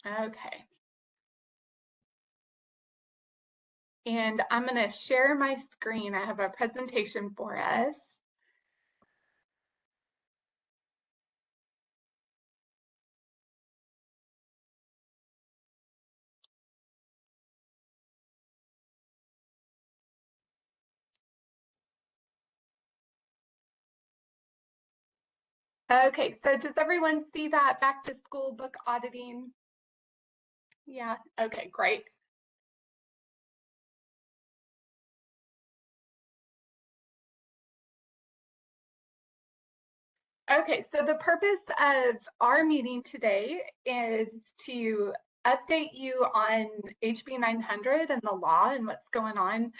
Okay. And I'm going to share my screen. I have a presentation for us. Okay, so does everyone see that back to school book auditing? Yeah, okay, great. Okay, so the purpose of our meeting today is to update you on HB 900 and the law and what's going on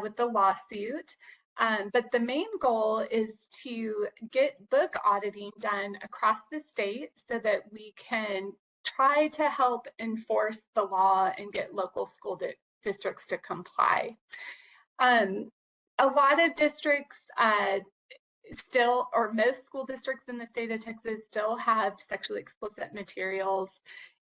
with the lawsuit. But the main goal is to get book auditing done across the state so that we can try to help enforce the law and get local school districts to comply. A lot of districts still, or most school districts in the state of Texas still have sexually explicit materials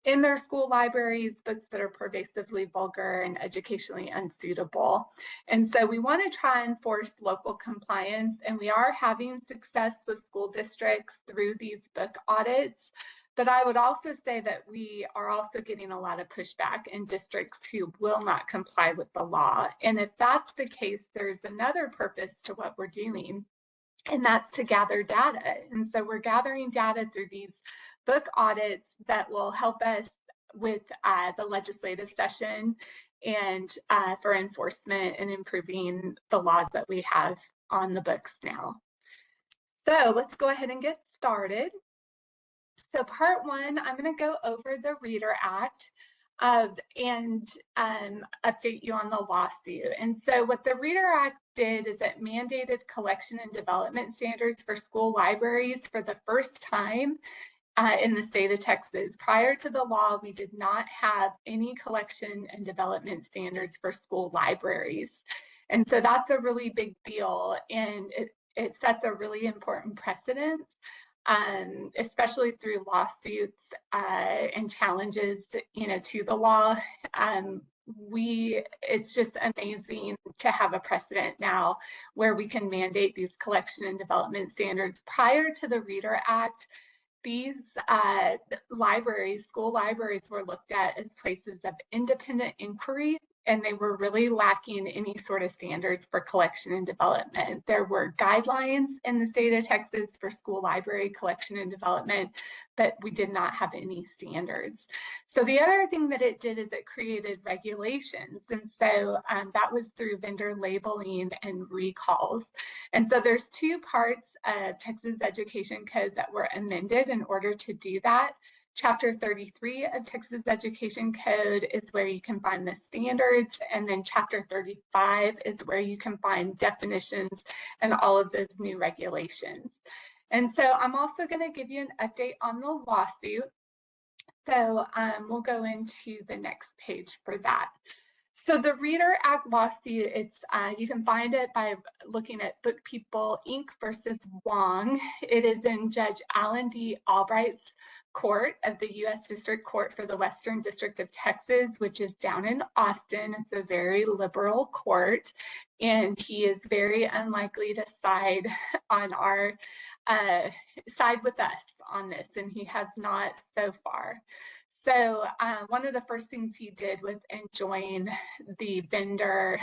in their school libraries, books that are pervasively vulgar and educationally unsuitable. And so we want to try and force local compliance, and we are having success with school districts through these book audits. But I would also say that we are also getting a lot of pushback in districts who will not comply with the law. And if that's the case, there's another purpose to what we're doing, and that's to gather data. And so we're gathering data through these book audits that will help us with the legislative session and for enforcement and improving the laws that we have on the books now. So let's go ahead and get started. So part one, I'm going to go over the Reader Act and update you on the lawsuit. And so what the Reader Act did is it mandated collection and development standards for school libraries for the first time in the state of Texas. Prior to the law, we did not have any collection and development standards for school libraries. And so that's a really big deal, and it sets a really important precedent. Especially through lawsuits and challenges, to the law. It's just amazing to have a precedent now where we can mandate these collection and development standards. Prior to the Reader Act, these libraries, school libraries, were looked at as places of independent inquiry, and they were really lacking any sort of standards for collection and development. There were guidelines in the state of Texas for school library collection and development, but we did not have any standards. So the other thing that it did is it created regulations. And so that was through vendor labeling and recalls. And so there's two parts of Texas Education Code that were amended in order to do that. Chapter 33 of Texas Education Code is where you can find the standards, and then Chapter 35 is where you can find definitions and all of those new regulations. And so I'm also going to give you an update on the lawsuit. So we'll go into the next page for that. So the Reader Act lawsuit, you can find it by looking at Book People Inc. versus Wong. It is in Judge Alan D. Albright's court of the U.S. District Court for the Western District of Texas, which is down in Austin. It's a very liberal court, and he is very unlikely to side on our side with us on this, and he has not so far. So one of the first things he did was enjoin the vendor.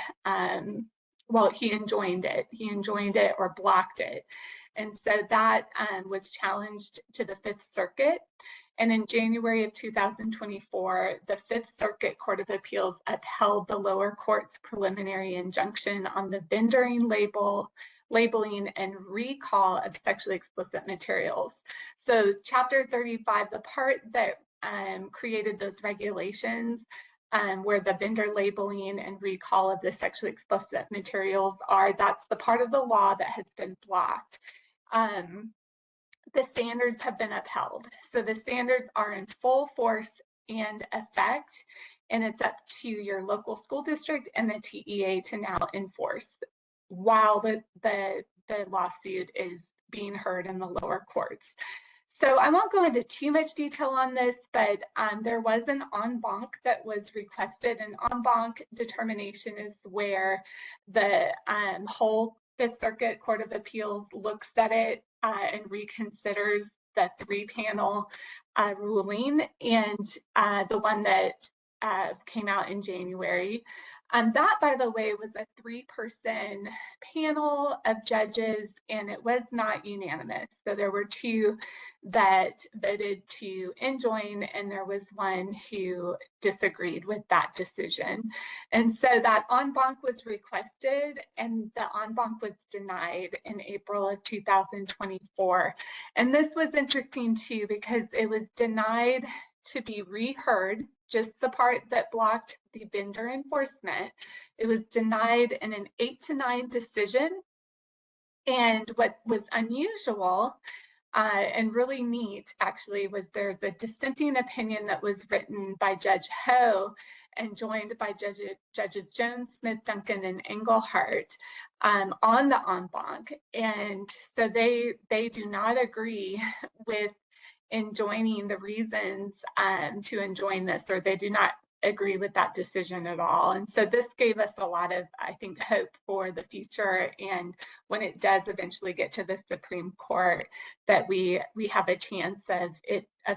Well, he enjoined it. He enjoined it or blocked it. And so that was challenged to the Fifth Circuit. And in January of 2024, the Fifth Circuit Court of Appeals upheld the lower court's preliminary injunction on the vendoring, labeling, and recall of sexually explicit materials. So Chapter 35, the part that created those regulations where the vendor labeling and recall of the sexually explicit materials are, that's the part of the law that has been blocked. The standards have been upheld. So the standards are in full force and effect, and it's up to your local school district and the TEA to now enforce while the lawsuit is being heard in the lower courts. So I won't go into too much detail on this, but there was an en banc that was requested. An en banc determination is where the whole Fifth Circuit Court of Appeals looks at it and reconsiders the 3-panel ruling, and the one that came out in January. That, by the way, was a 3-person panel of judges, and it was not unanimous. So there were 2 that voted to enjoin, and there was 1 who disagreed with that decision. And so that en banc was requested, and the en banc was denied in April of 2024. And this was interesting too, because it was denied to be reheard, just the part that blocked the vendor enforcement. It was denied in an 8-9 decision. And what was unusual and really neat, actually, was there's a dissenting opinion that was written by Judge Ho and joined by Judges Jones, Smith, Duncan, and Engelhardt on the en banc. And so they do not agree with enjoining the reasons to enjoin this, or they do not agree with that decision at all. And so this gave us a lot of, I think, hope for the future. And when it does eventually get to the Supreme Court, that we have a chance of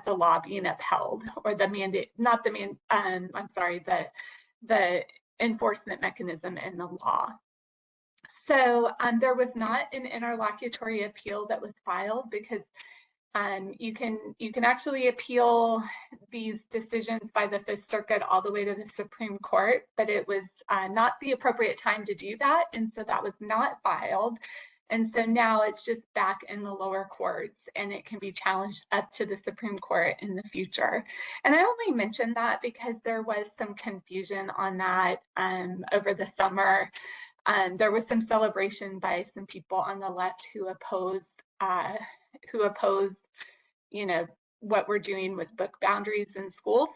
the law being upheld, or the mandate, not the man, I'm sorry, the enforcement mechanism in the law. So there was not an interlocutory appeal that was filed, because you can actually appeal these decisions by the Fifth Circuit all the way to the Supreme Court, but it was not the appropriate time to do that, and so that was not filed. And so now it's just back in the lower courts, and it can be challenged up to the Supreme Court in the future. And I only mentioned that because there was some confusion on that over the summer. There was some celebration by some people on the left who oppose, you know, what we're doing with book boundaries in schools.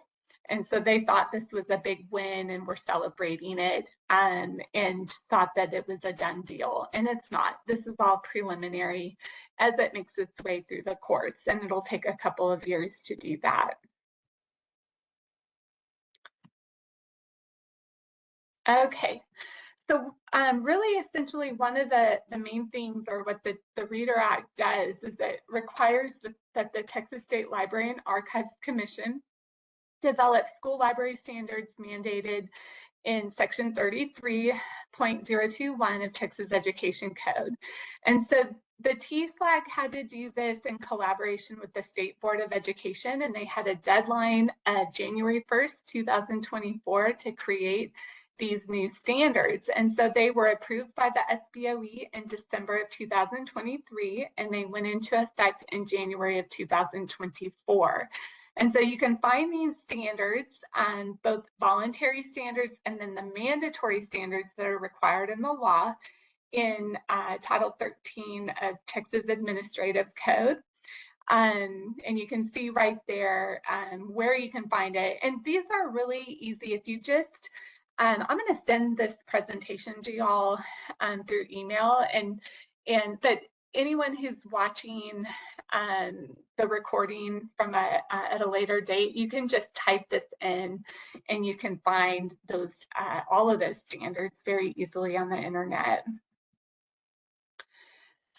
And so they thought this was a big win and were celebrating it, and thought that it was a done deal. And it's not. This is all preliminary as it makes its way through the courts, and it'll take a couple of years to do that. Okay. So really, essentially, one of the main things, or what the Reader Act does, is it requires that the Texas State Library and Archives Commission develop school library standards mandated in Section 33.021 of Texas Education Code. And so the TSLAC had to do this in collaboration with the State Board of Education, and they had a deadline of January 1st, 2024 to create these new standards. And so they were approved by the SBOE in December of 2023, and they went into effect in January of 2024. And so you can find these standards, both voluntary standards and then the mandatory standards that are required in the law, in Title 13 of Texas Administrative Code. And you can see right there where you can find it. And these are really easy. If you just, I'm going to send this presentation to y'all through email, but anyone who's watching the recording from at a later date, you can just type this in, and you can find those all of those standards very easily on the internet.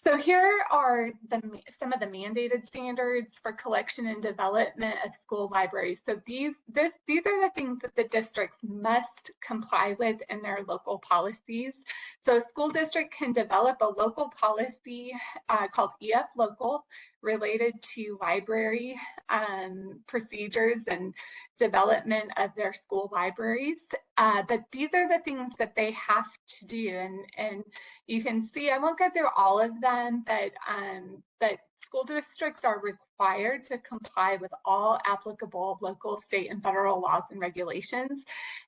So here are some of the mandated standards for collection and development of school libraries. So these are the things that the districts must comply with in their local policies. So a school district can develop a local policy called EF Local, related to library procedures and development of their school libraries. But these are the things that they have to do, and you can see, I won't go through all of them, but school districts are required to comply with all applicable local, state, and federal laws and regulations.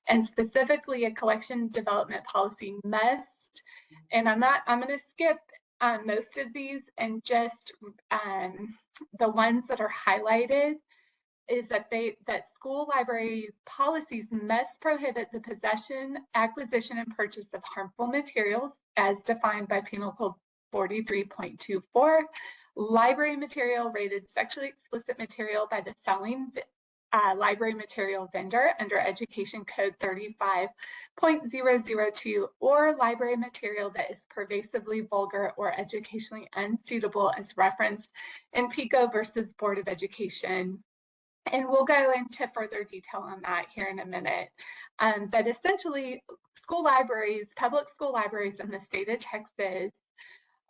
And specifically, a collection development policy must, and I'm going to skip most of these, and just the ones that are highlighted, is that school library policies must prohibit the possession, acquisition, and purchase of harmful materials as defined by Penal Code 43.24, library material rated sexually explicit material by the selling library material vendor under Education Code 35.002, or library material that is pervasively vulgar or educationally unsuitable as referenced in PICO versus Board of Education. And we'll go into further detail on that here in a minute. But essentially, school libraries, public school libraries in the state of Texas,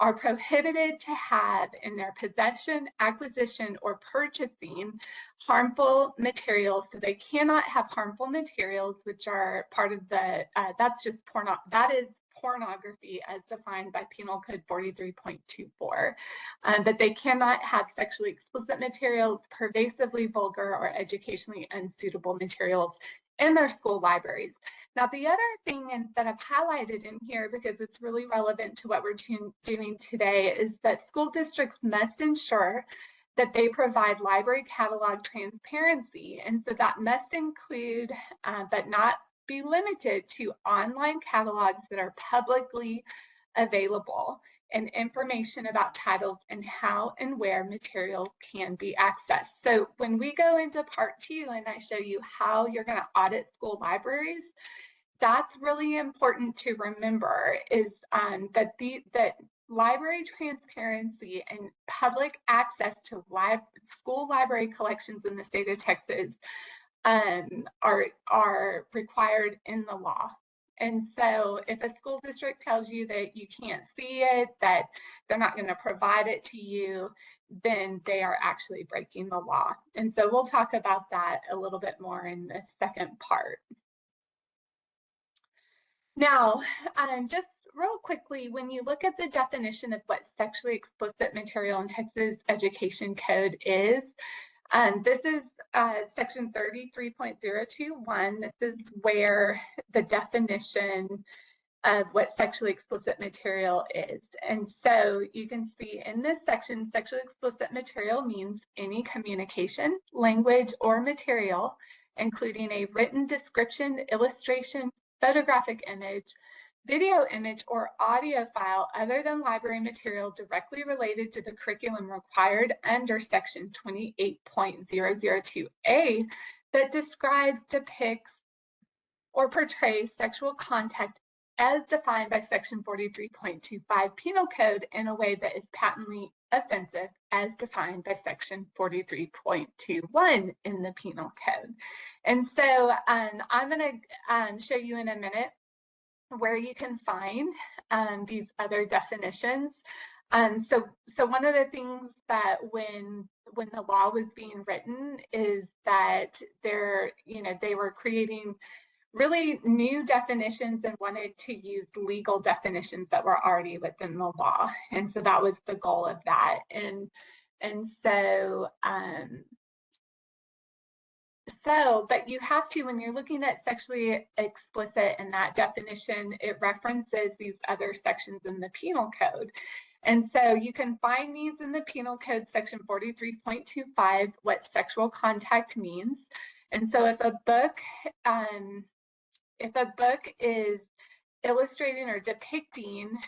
are prohibited to have in their possession, acquisition, or purchasing harmful materials. So they cannot have harmful materials, which are part of the, that is pornography as defined by Penal Code 43.24. But they cannot have sexually explicit materials, pervasively vulgar, or educationally unsuitable materials in their school libraries. Now, the other thing that I've highlighted in here, because it's really relevant to what we're doing today, is that school districts must ensure that they provide library catalog transparency. And so that must include, but not be limited to, online catalogs that are publicly available and information about titles and how and where materials can be accessed. So when we go into part 2 and I show you how you're going to audit school libraries, that's really important to remember, is that library transparency and public access to school library collections in the state of Texas are required in the law. And so if a school district tells you that you can't see it, that they're not going to provide it to you, then they are actually breaking the law. And so we'll talk about that a little bit more in the second part. Now, just real quickly, when you look at the definition of what sexually explicit material in Texas Education Code is, this is section 33.021. This is where the definition of what sexually explicit material is. And so you can see in this section, sexually explicit material means any communication, language, or material, including a written description, illustration, photographic image, video image, or audio file other than library material directly related to the curriculum required under section 28.002A that describes, depicts, or portrays sexual contact as defined by section 43.25 Penal Code in a way that is patently offensive as defined by section 43.21 in the Penal Code. And so I'm going to show you in a minute where you can find these other definitions. So one of the things that when the law was being written is that they were creating really new definitions and wanted to use legal definitions that were already within the law. And so that was the goal of that. But you have to, when you're looking at sexually explicit and that definition, it references these other sections in the Penal Code. And so you can find these in the Penal Code section 43.25, what sexual contact means. And so if a book is illustrating or depicting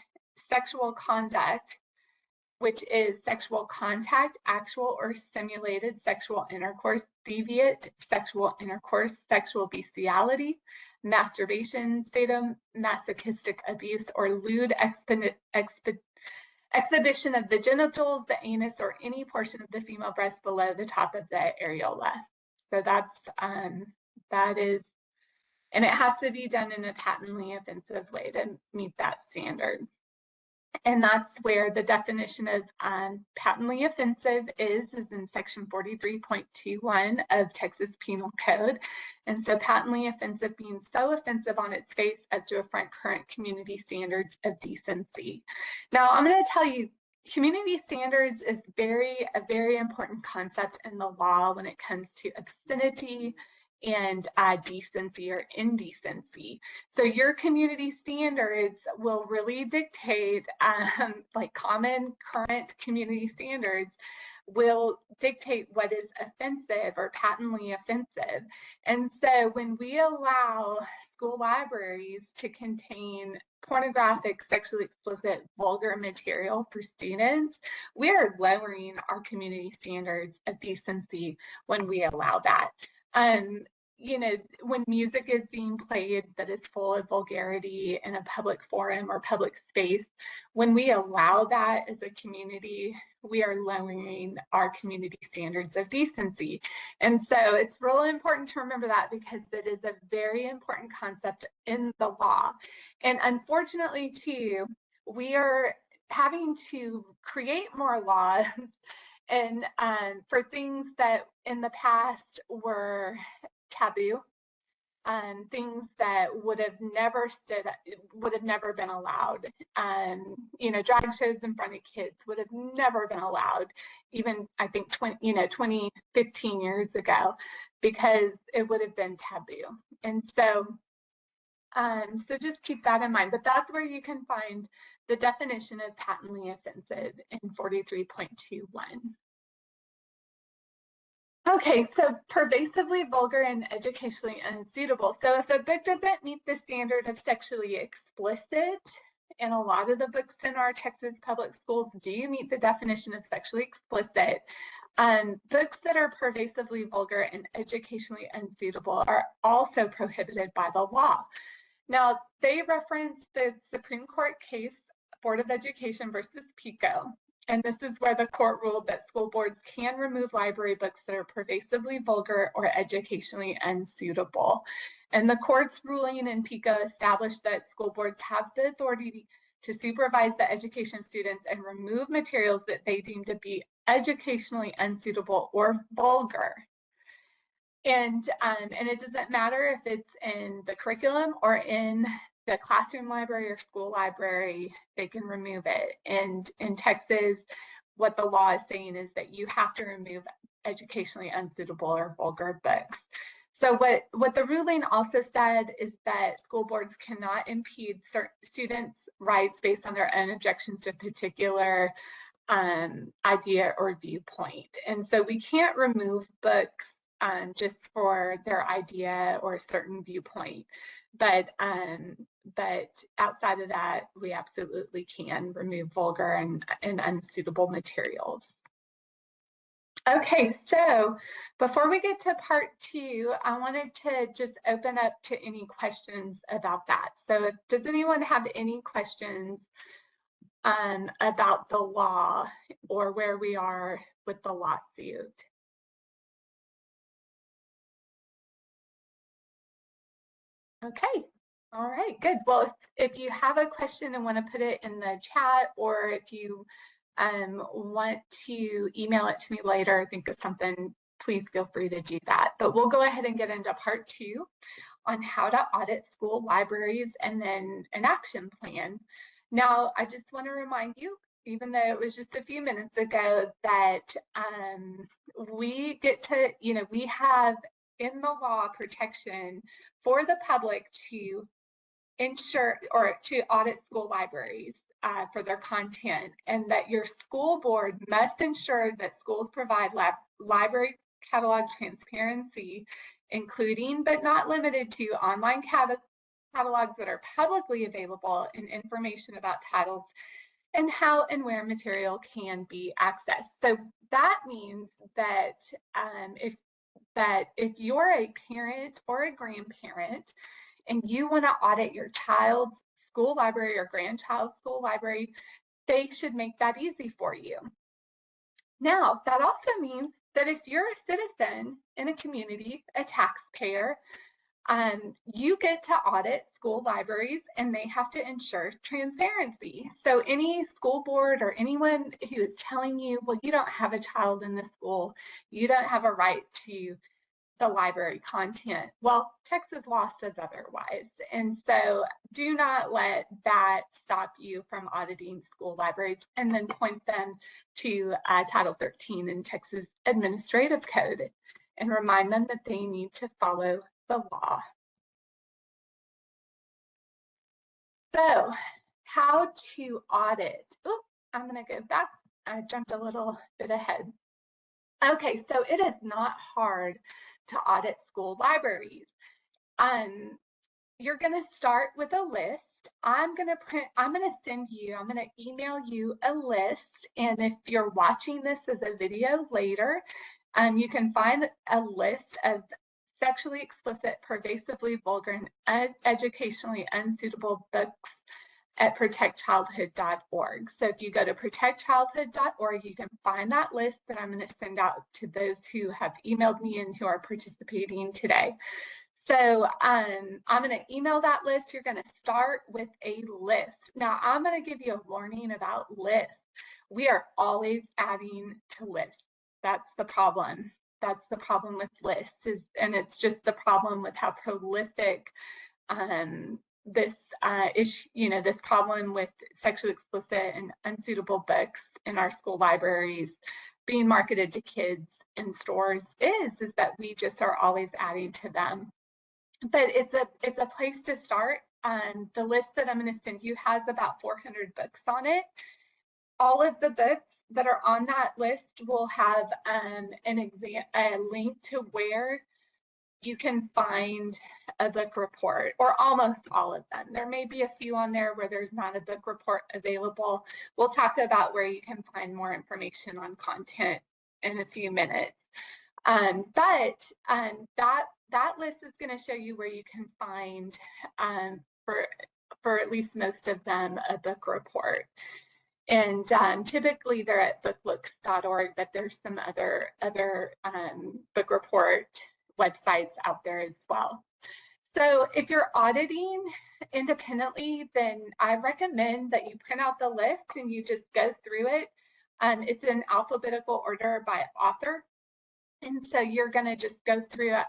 sexual conduct, which is sexual contact, actual or simulated sexual intercourse, deviant sexual intercourse, sexual bestiality, masturbation, sadomasochistic abuse, or lewd exhibition of the genitals, the anus, or any portion of the female breast below the top of the areola. So that is, and it has to be done in a patently offensive way to meet that standard. And that's where the definition of patently offensive is in section 43.21 of Texas Penal Code. And so patently offensive means so offensive on its face as to affront current community standards of decency. Now, I'm going to tell you, community standards is a very important concept in the law when it comes to obscenity and decency or indecency. So your community standards will really dictate, like common current community standards, will dictate what is offensive or patently offensive. And so when we allow school libraries to contain pornographic, sexually explicit, vulgar material for students, we are lowering our community standards of decency when we allow that. You know, when music is being played that is full of vulgarity in a public forum or public space, when we allow that as a community, we are lowering our community standards of decency. And so it's really important to remember that, because it is a very important concept in the law. And unfortunately, too, we are having to create more laws and for things that in the past were taboo, things that would have never been allowed. You know, drag shows in front of kids would have never been allowed, even I think 20, 15 years ago, because it would have been taboo. And so, so just keep that in mind. But that's where you can find the definition of patently offensive in 43.21. Okay, so pervasively vulgar and educationally unsuitable. So if a book doesn't meet the standard of sexually explicit, and a lot of the books in our Texas public schools do meet the definition of sexually explicit, books that are pervasively vulgar and educationally unsuitable are also prohibited by the law. Now, they reference the Supreme Court case, Board of Education versus PICO. And this is where the court ruled that school boards can remove library books that are pervasively vulgar or educationally unsuitable. And the court's ruling in PICO established that school boards have the authority to supervise the education students and remove materials that they deem to be educationally unsuitable or vulgar. And it doesn't matter if it's in the curriculum or in the classroom library or school library, they can remove it. And in Texas, what the law is saying is that you have to remove educationally unsuitable or vulgar books. So what the ruling also said is that school boards cannot impede students' rights based on their own objections to a particular idea or viewpoint. And so we can't remove books just for their idea or a certain viewpoint. But outside of that, we absolutely can remove vulgar and unsuitable materials. Okay, so before we get to part 2, I wanted to just open up to any questions about that. So does anyone have any questions about the law or where we are with the lawsuit? Okay, all right, good. Well, if you have a question and want to put it in the chat, or if you want to email it to me later, think of something, please feel free to do that. But we'll go ahead and get into part 2 on how to audit school libraries and then an action plan. Now, I just want to remind you, even though it was just a few minutes ago, that we get to, we have in the law protection for the public to ensure or to audit school libraries for their content, and that your school board must ensure that schools provide library catalog transparency, including but not limited to online catalogs that are publicly available and information about titles and how and where material can be accessed. So that means that if you're a parent or a grandparent and you want to audit your child's school library or grandchild's school library, they should make that easy for you. Now, that also means that if you're a citizen in a community, a taxpayer, you get to audit school libraries, and they have to ensure transparency. So any school board or anyone who is telling you, well, you don't have a child in the school, you don't have a right to the library content, well, Texas law says otherwise. And so do not let that stop you from auditing school libraries, and then point them to Title 13 in Texas Administrative Code and remind them that they need to follow the law. So how to audit. Oh, I'm going to go back. I jumped a little bit ahead. Okay, so it is not hard to audit school libraries. You're going to start with a list. I'm going to email you a list. And if you're watching this as a video later, you can find a list of sexually explicit, pervasively vulgar, and educationally unsuitable books at protectchildhood.org. So if you go to protectchildhood.org, you can find that list that I'm going to send out to those who have emailed me and who are participating today. So I'm going to email that list. You're going to start with a list. Now, I'm going to give you a warning about lists. We are always adding to lists. That's the problem. That's the problem with lists, and it's just the problem with how prolific this issue, this problem with sexually explicit and unsuitable books in our school libraries being marketed to kids in stores is that we just are always adding to them. But it's a place to start. The list that I'm going to send you has about 400 books on it. All of the books that are on that list will have a link to where you can find a book report, or almost all of them. There may be a few on there where there's not a book report available. We'll talk about where you can find more information on content in a few minutes. But that list is going to show you where you can find, for at least most of them, a book report. And typically they're at booklooks.org, but there's some other book report websites out there as well. So if you're auditing independently, then I recommend that you print out the list and you just go through it. It's in alphabetical order by author. And so you're going to just go through it,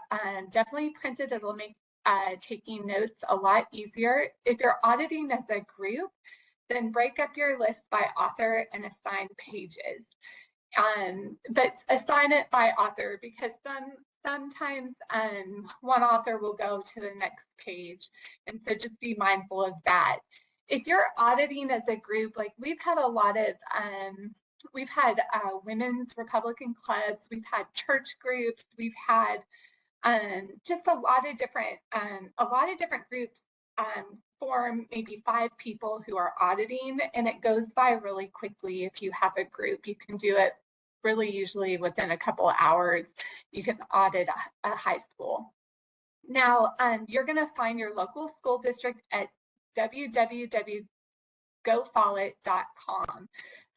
definitely print it. It'll make taking notes a lot easier. If you're auditing as a group, then break up your list by author and assign pages. But assign it by author, because sometimes one author will go to the next page. And so just be mindful of that. If you're auditing as a group, like we've had a lot of, we've had women's Republican clubs, we've had church groups, we've had just a lot of different groups form maybe 5 people who are auditing, and it goes by really quickly. If you have a group, you can do it really usually within a couple of hours. You can audit a high school. Now, you're going to find your local school district at www.gofollet.com.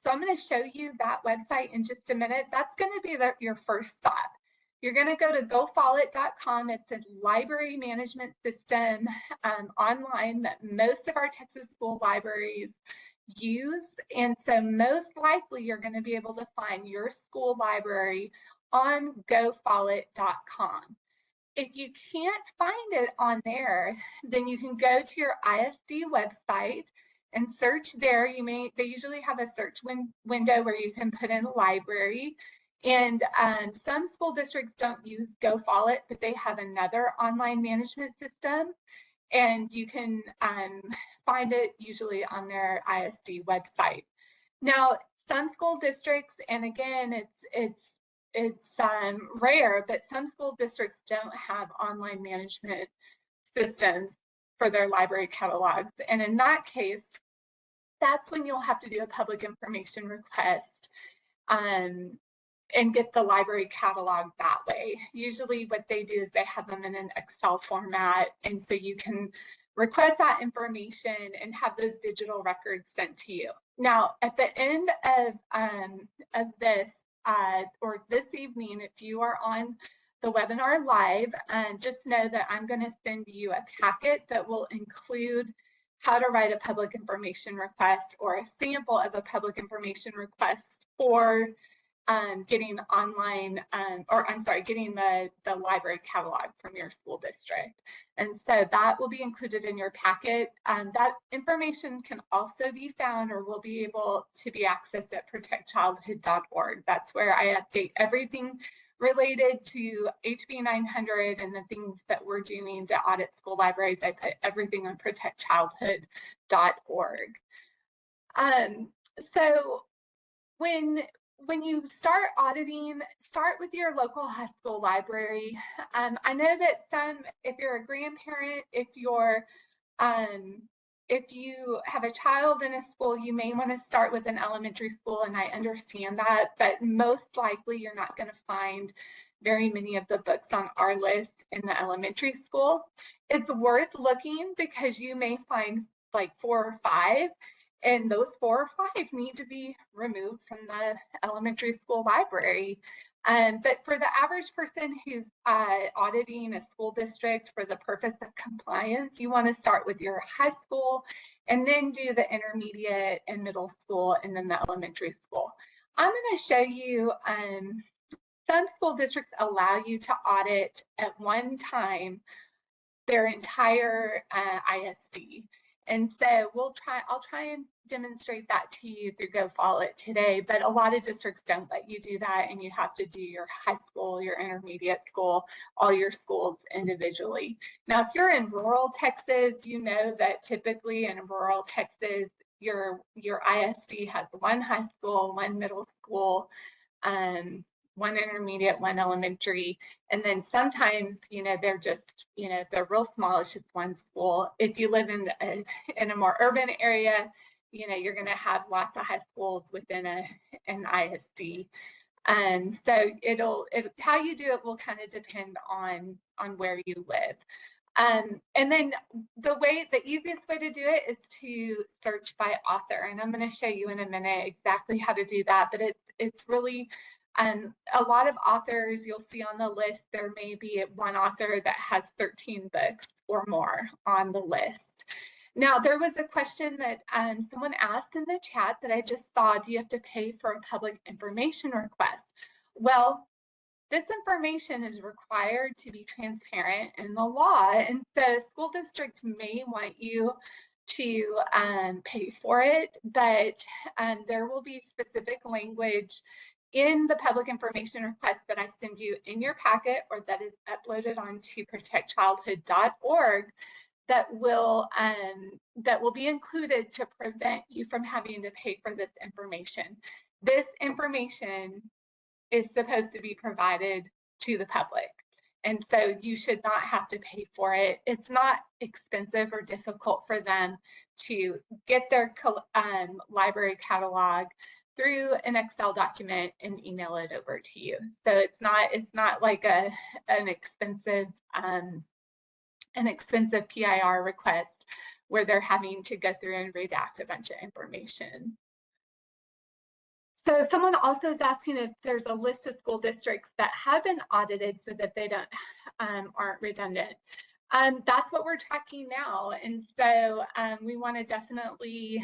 So I'm going to show you that website in just a minute. That's going to be your first stop. You're going to go to gofollet.com. It's a library management system online that most of our Texas school libraries use. And so most likely you're going to be able to find your school library on gofollet.com. If you can't find it on there, then you can go to your ISD website and search there. They usually have a search window where you can put in library. And some school districts don't use GoFollet, but they have another online management system, and you can find it usually on their ISD website. Now, some school districts, and again, it's rare, but some school districts don't have online management systems for their library catalogs. And in that case, that's when you'll have to do a public information request and get the library catalog that way. Usually what they do is they have them in an Excel format, and so you can request that information and have those digital records sent to you. Now, at the end of this, or this evening, if you are on the webinar live, just know that I'm going to send you a packet that will include how to write a public information request, or a sample of a public information request for getting online, getting the library catalog from your school district. And so that will be included in your packet. That information can also be found, or will be able to be accessed at protectchildhood.org. That's where I update everything related to HB 900 and the things that we're doing to audit school libraries. I put everything on protectchildhood.org. So when when you start auditing, start with your local high school library. I know that if you're a grandparent, if you have a child in a school, you may want to start with an elementary school, and I understand that, but most likely you're not going to find very many of the books on our list in the elementary school. It's worth looking because you may find like 4 or 5, and those 4 or 5 need to be removed from the elementary school library. But for the average person who's auditing a school district for the purpose of compliance, you want to start with your high school and then do the intermediate and middle school and then the elementary school. I'm going to show you some school districts allow you to audit at one time their entire ISD. And so I'll try and demonstrate that to you through GoFollow today, but a lot of districts don't let you do that, and you have to do your high school, your intermediate school, all your schools individually. Now, if you're in rural Texas, you know that typically in rural Texas, your ISD has one high school, one middle school, one intermediate, one elementary, and then sometimes, they're just, they're real small, it's just one school. If you live in a more urban area, you're going to have lots of high schools within an ISD. So how you do it will kind of depend on where you live. And then the easiest way to do it is to search by author, and I'm going to show you in a minute exactly how to do that, but it's really a lot of authors you'll see on the list, there may be one author that has 13 books or more on the list. Now, there was a question that someone asked in the chat that I just saw, do you have to pay for a public information request? Well, this information is required to be transparent in the law, and so school districts may want you to pay for it, but there will be specific language in the public information request that I send you in your packet or that is uploaded onto protectchildhood.org that will be included to prevent you from having to pay for this information. This information is supposed to be provided to the public, and so you should not have to pay for it. It's not expensive or difficult for them to get their library catalog through an Excel document and email it over to you. So it's not like an expensive PIR request where they're having to go through and redact a bunch of information. So someone also is asking if there's a list of school districts that have been audited so that they aren't redundant. That's what we're tracking now, and so we want to definitely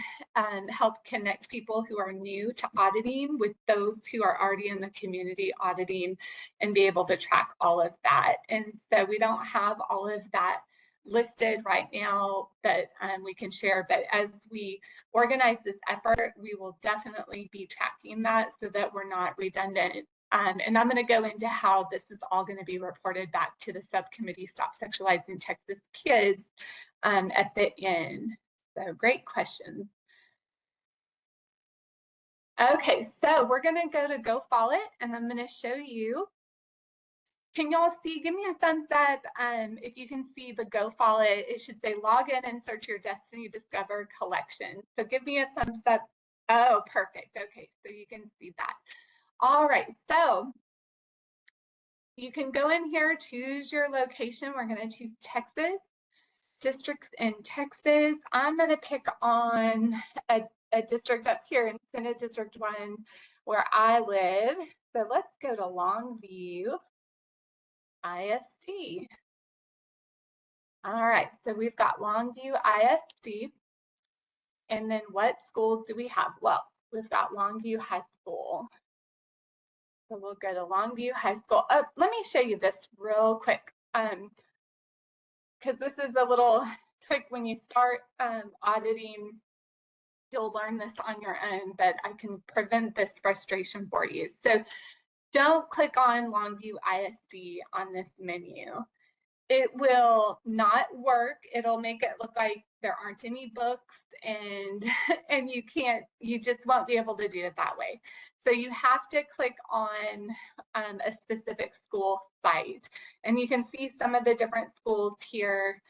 help connect people who are new to auditing with those who are already in the community auditing and be able to track all of that. And so we don't have all of that listed right now that we can share, but as we organize this effort, we will definitely be tracking that so that we're not redundant. And I'm going to go into how this is all going to be reported back to the subcommittee Stop Sexualizing Texas Kids at the end. So great questions. Okay, so we're going to go to GoFollow, and I'm going to show you. Can y'all see? Give me a thumbs up if you can see the GoFollow. It should say log in and search your Destiny Discover collection. So give me a thumbs up. Oh, perfect. Okay, so you can see that. All right, so you can go in here, choose your location. We're going to choose Texas, districts in Texas. I'm going to pick on a district up here in Senate District 1 where I live. So let's go to Longview ISD. All right, so we've got Longview ISD. And then what schools do we have? Well, we've got Longview High School. So we'll go to Longview High School. Oh, let me show you this real quick, because this is a little trick when you start auditing. You'll learn this on your own, but I can prevent this frustration for you. So don't click on Longview ISD on this menu. It will not work. It'll make it look like there aren't any books, and you just won't be able to do it that way. So you have to click on a specific school site. And you can see some of the different schools here.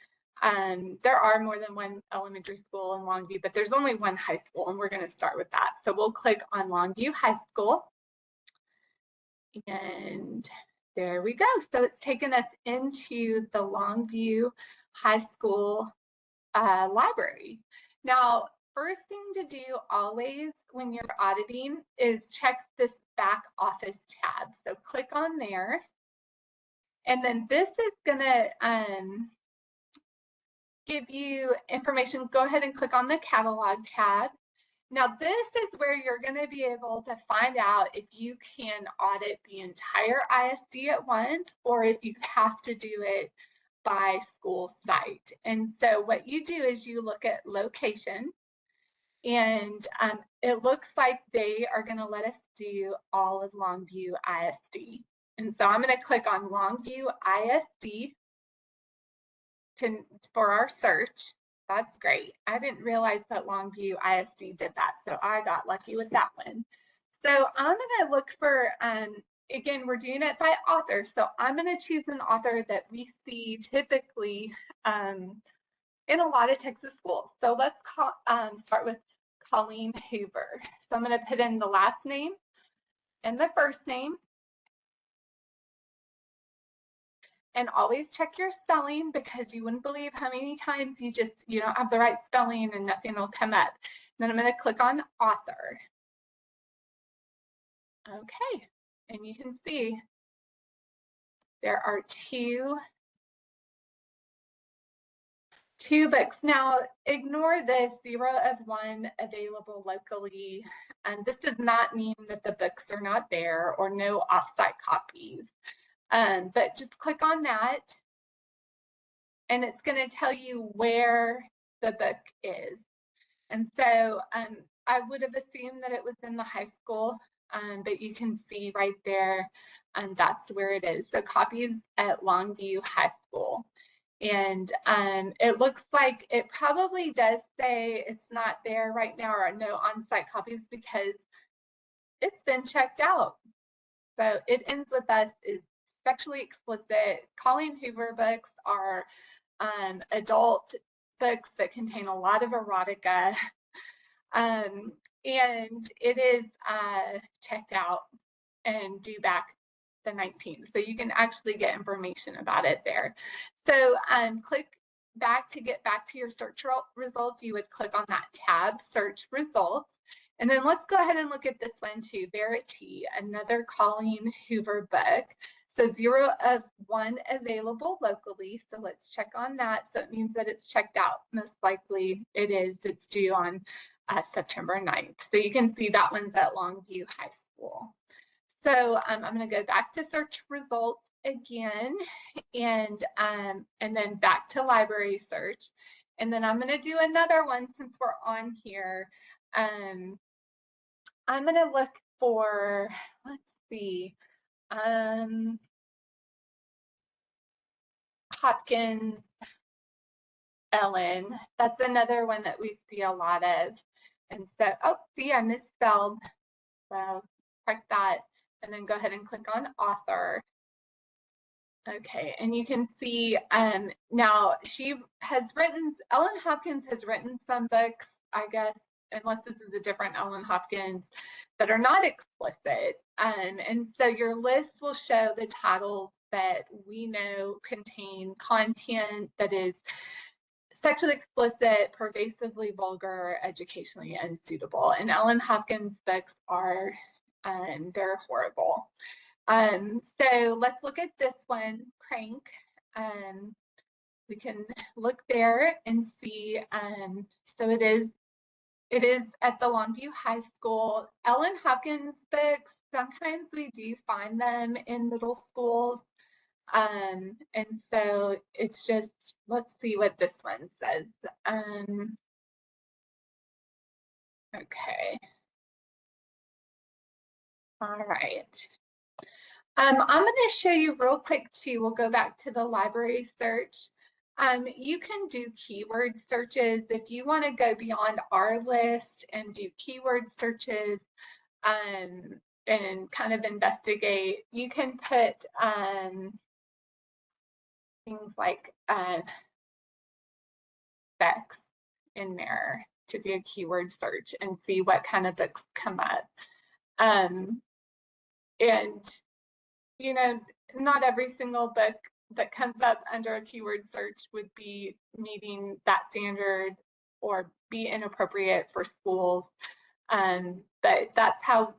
There are more than one elementary school in Longview, but there's only one high school, and we're going to start with that. So we'll click on Longview High School. And there we go. So it's taken us into the Longview High School library. Now, first thing to do always when you're auditing is check this back office tab. So click on there. And then this is gonna give you information. Go ahead and click on the catalog tab. Now, this is where you're going to be able to find out if you can audit the entire ISD at once, or if you have to do it by school site. And so what you do is you look at location, and it looks like they are going to let us do all of Longview ISD. And so I'm going to click on Longview ISD for our search. That's great. I didn't realize that Longview ISD did that, so I got lucky with that one. So I'm going to look for, again, we're doing it by author. So I'm going to choose an author that we see typically in a lot of Texas schools. So let's start with Colleen Hoover. So I'm going to put in the last name and the first name. And always check your spelling, because you wouldn't believe how many times you don't have the right spelling and nothing will come up. Then I'm going to click on author. Okay, and you can see there are two books. Now, ignore this 0 of 1 available locally. And this does not mean that the books are not there or no offsite copies. But just click on that, and it's going to tell you where the book is. And so I would have assumed that it was in the high school, but you can see right there, and that's where it is. So copies at Longview High School. And it looks like it probably does say it's not there right now, or no on-site copies, because it's been checked out. So it ends with us is sexually explicit. Colleen Hoover books are adult books that contain a lot of erotica, and it is checked out and due back the 19th. So you can actually get information about it there. So click back to get back to your search results. You would click on that tab, search results. And then let's go ahead and look at this one too, Verity, another Colleen Hoover book. So 0 of 1 available locally. So let's check on that. So it means that it's checked out. Most likely it is. It's due on September 9th. So you can see that one's at Longview High School. So I'm going to go back to search results again, and then back to library search. And then I'm going to do another one since we're on here. I'm going to look for, let's see, Hopkins Ellen. That's another one that we see a lot of. And so, oh, see, I misspelled. So correct that, and then go ahead and click on author. Okay, and you can see now Ellen Hopkins has written some books, I guess, unless this is a different Ellen Hopkins, that are not explicit. And so your list will show the titles that we know contain content that is sexually explicit, pervasively vulgar, educationally unsuitable. And Ellen Hopkins books are, they're horrible. So let's look at this one, Crank. We can look there and see, so it is at the Longview High School. Ellen Hopkins books, sometimes we do find them in middle schools. And so it's just, let's see what this one says. Okay. All right. I'm going to show you real quick too. We'll go back to the library search. You can do keyword searches if you want to go beyond our list and do keyword searches. and kind of investigate. You can put things like specs in there to do a keyword search and see what kind of books come up. And, you know, not every single book that comes up under a keyword search would be meeting that standard or be inappropriate for schools. But that's how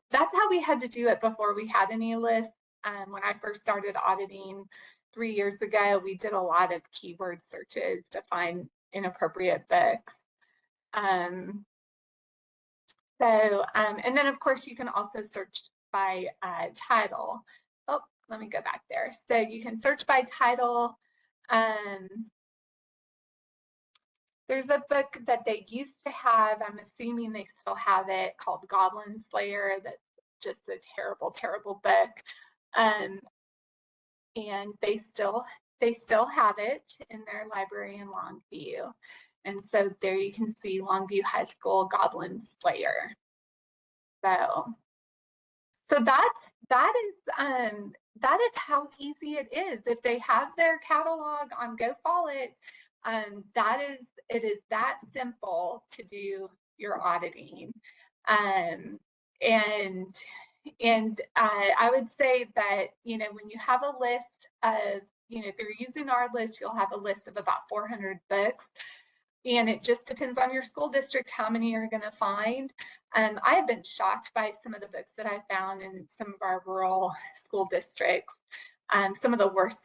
we had to do it before we had any lists. When I first started auditing 3 years ago, we did a lot of keyword searches to find inappropriate books. And then of course you can also search by title. Oh, let me go back there. So you can search by title. There's a book that they used to have, I'm assuming they still have it, called Goblin Slayer. That's just a terrible, terrible book. And they still have it in their library in Longview. And so there you can see Longview High School Goblin Slayer. So that is how easy it is. If they have their catalog on GoFollet, it is that simple to do your auditing. And I would say that, you know, when you have a list of, you know, if you're using our list, you'll have a list of about 400 books. And it just depends on your school district how many you're going to find. I have been shocked by some of the books that I found in some of our rural school districts. Some of the worst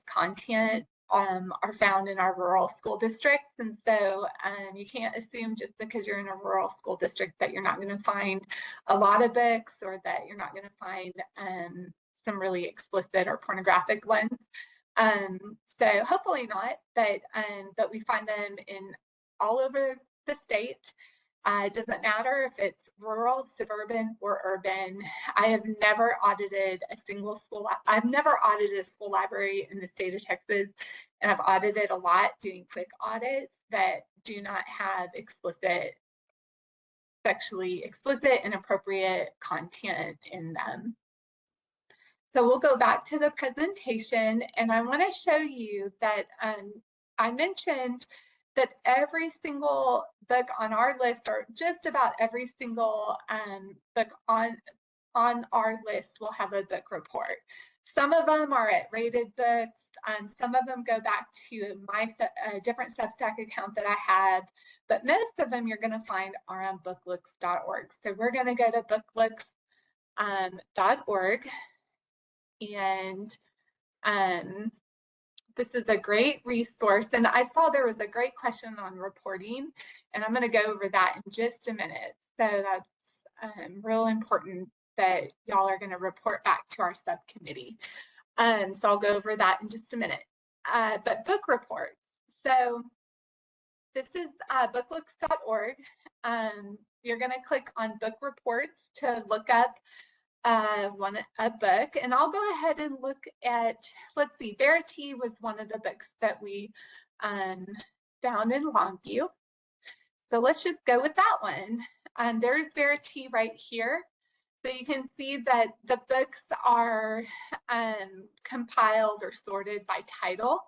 content are found in our rural school districts. And so you can't assume just because you're in a rural school district that you're not going to find a lot of books, or that you're not going to find some really explicit or pornographic ones. So hopefully not, but we find them in all over the state. It doesn't matter if it's rural, suburban, or urban. I have never audited a single school. I've never audited a school library in the state of Texas, and I've audited a lot doing quick audits that do not have sexually explicit, inappropriate content in them. So we'll go back to the presentation, and I want to show you that I mentioned that every single book on our list, or just about every single book on our list, will have a book report. Some of them are at Rated Books. Some of them go back to my different Substack account that I have, but most of them you're going to find are on booklooks.org. So we're going to go to booklooks.org. And this is a great resource. And I saw there was a great question on reporting, and I'm going to go over that in just a minute. So that's real important that y'all are going to report back to our subcommittee. So I'll go over that in just a minute. But book reports. So this is booklooks.org. You're going to click on book reports to look up a book, and I'll go ahead and look at, let's see, Verity was one of the books that we found in Longview. So let's just go with that one. There's Verity right here. So you can see that the books are compiled or sorted by title.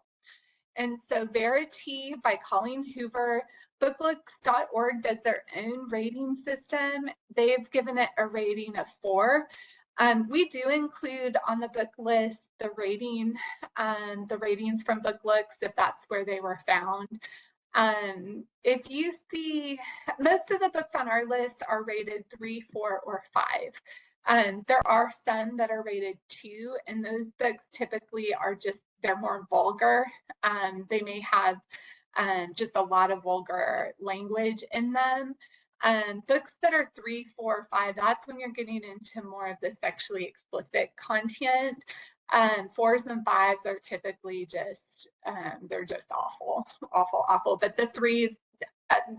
And so Verity by Colleen Hoover, booklooks.org does their own rating system. They've given it a rating of 4. We do include on the book list the ratings from BookLooks if that's where they were found. If you see, most of the books on our list are rated 3, 4, or 5. There are some that are rated 2, and those books typically are they're more vulgar. They may have just a lot of vulgar language in them. Books that are 3, 4, 5, that's when you're getting into more of the sexually explicit content. 4s and 5s are typically just, they're just awful, awful, awful. But the 3s,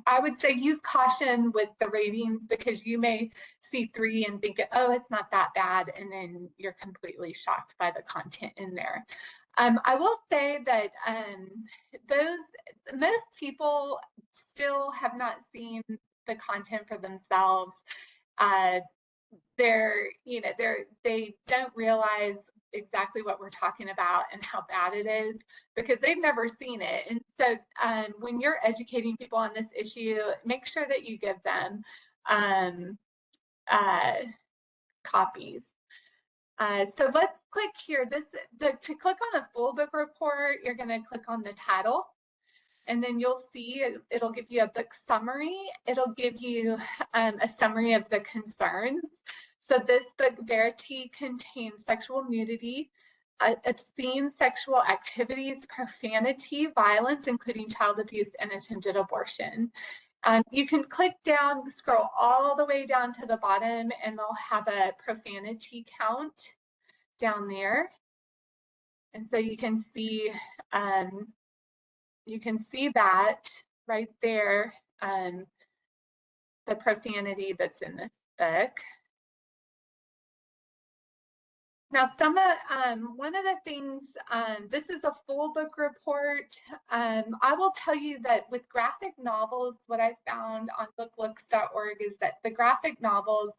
I would say use caution with the ratings, because you may see 3 and think, oh, it's not that bad, and then you're completely shocked by the content in there. I will say that most people still have not seen the content for themselves. they don't realize exactly what we're talking about and how bad it is because they've never seen it. And so when you're educating people on this issue, make sure that you give them copies. So let's click here. To click on a full book report, you're going to click on the title. And then you'll see it'll give you a book summary. It'll give you a summary of the concerns. So this book, Verity, contains sexual nudity, obscene sexual activities, profanity, violence, including child abuse and attempted abortion. You can click down, scroll all the way down to the bottom, and they'll have a profanity count down there. And so you can see that right there, the profanity that's in this book. Now, one of the things, this is a full book report. I will tell you that with graphic novels, what I found on booklooks.org is that the graphic novels,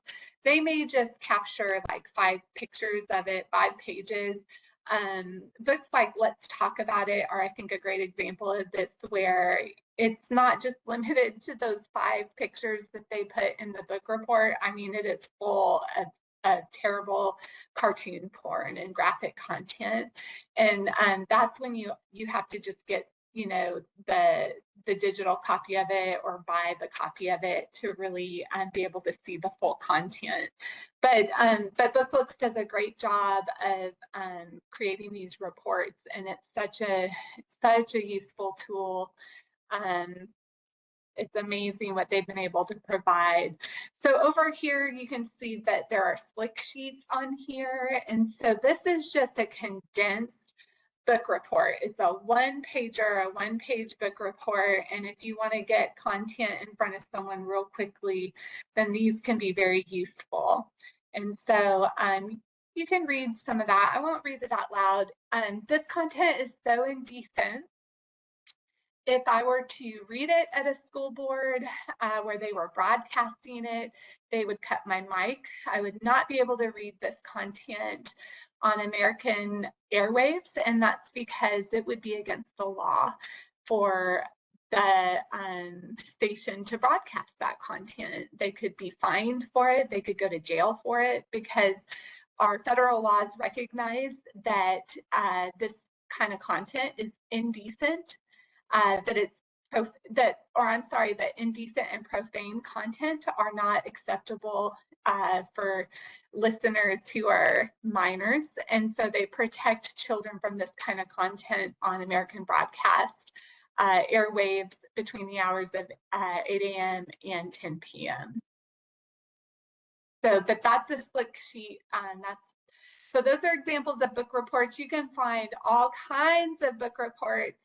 they may just capture like 5 pictures of it, 5 pages. Books like Let's Talk About It are, I think, a great example of this, where it's not just limited to those 5 pictures that they put in the book report. I mean, it is full of terrible cartoon porn and graphic content, and that's when you have to just get the digital copy of it or buy the copy of it to really be able to see the full content. But BookLooks does a great job of creating these reports, and it's such a useful tool. It's amazing what they've been able to provide. So over here, you can see that there are slick sheets on here. And so this is just a condensed book report. It's a one-page book report. And if you want to get content in front of someone real quickly, then these can be very useful. And so you can read some of that. I won't read it out loud. This content is so indecent. If I were to read it at a school board where they were broadcasting it, they would cut my mic. I would not be able to read this content on American airwaves, and that's because it would be against the law for the station to broadcast that content. They could be fined for it. They could go to jail for it, because our federal laws recognize that this kind of content is indecent. That indecent and profane content are not acceptable for listeners who are minors, and so they protect children from this kind of content on American broadcast airwaves between the hours of 8 a.m. and 10 p.m. So, but that's a slick sheet, and so those are examples of book reports. You can find all kinds of book reports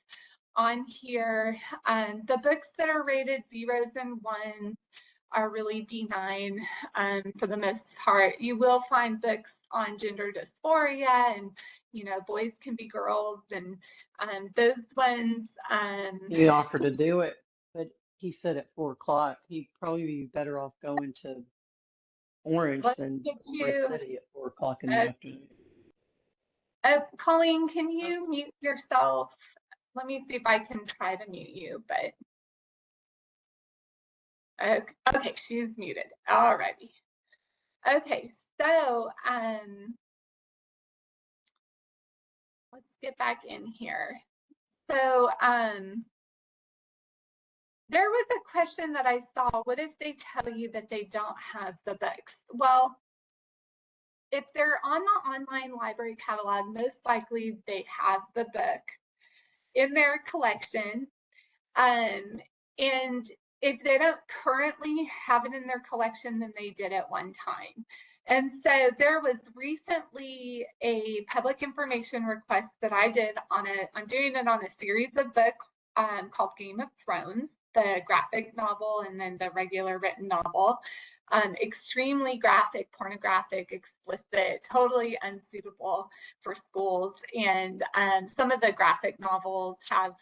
on here. The books that are rated 0s and 1s are really benign for the most part. You will find books on gender dysphoria and, boys can be girls, and those ones. He offered to do it, but he said at 4 o'clock he'd probably be better off going to Orange than Red City at 4 o'clock in the afternoon. Colleen, can you mute yourself? Let me see if I can try to mute you, but okay, she's muted. All righty. Okay, so let's get back in here. So there was a question that I saw. What if they tell you that they don't have the books? Well, if they're on the online library catalog, most likely they have the book in their collection. And if they don't currently have it in their collection, then they did at one time. And so there was recently a public information request that I did I'm doing it on a series of books called Game of Thrones, the graphic novel and then the regular written novel. Extremely graphic, pornographic, explicit, totally unsuitable for schools. And some of the graphic novels have,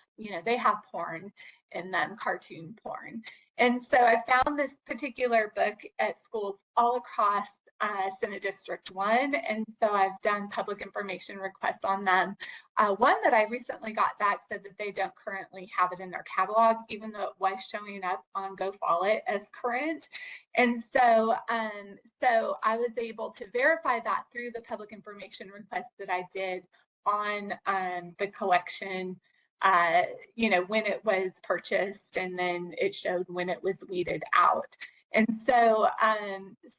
they have porn in them, cartoon porn. And so I found this particular book at schools all across Senate District 1, and so I've done public information requests on them. One that I recently got back said that they don't currently have it in their catalog, even though it was showing up on GoFollow as current. And so, so I was able to verify that through the public information request that I did on the collection, you know, when it was purchased, and then it showed when it was weeded out. And so,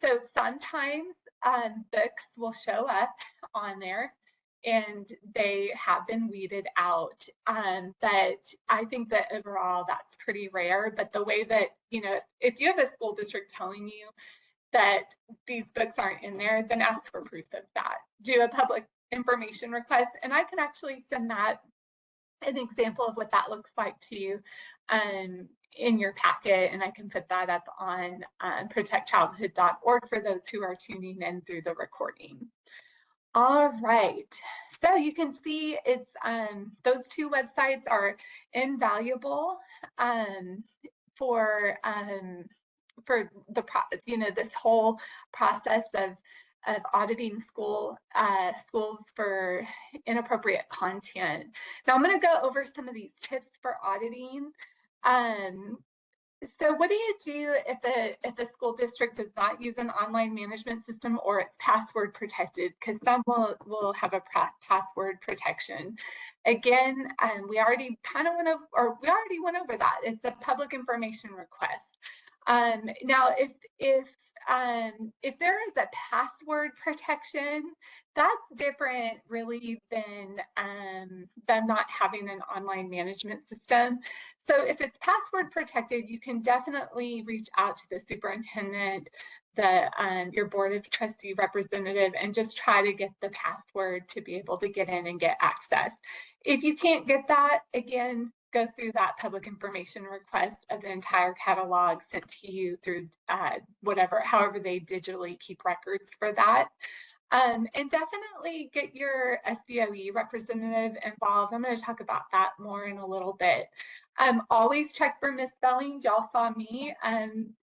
so sometimes books will show up on there and they have been weeded out. But I think that overall that's pretty rare. But the way that, you know, if you have a school district telling you that these books aren't in there, then ask for proof of that. Do a public information request, and I can actually send that an example of what that looks like to you in your packet, and I can put that up on protectchildhood.org for those who are tuning in through the recording. All right, so you can see it's those two websites are invaluable for the you know, this whole process of auditing schools for inappropriate content. Now I'm going to go over some of these tips for auditing. So what do you do if a school district does not use an online management system or it's password protected? Because some will have a password protection. Again, we already kind of went over that. It's a public information request. Now, if there is a password protection, that's different really than them not having an online management system. So if it's password protected, you can definitely reach out to the superintendent, your board of trustee representative, and just try to get the password to be able to get in and get access. If you can't get that, again, go through that public information request of the entire catalog sent to you through however they digitally keep records for that. And definitely get your SBOE representative involved. I'm going to talk about that more in a little bit. Always check for misspellings. Y'all saw me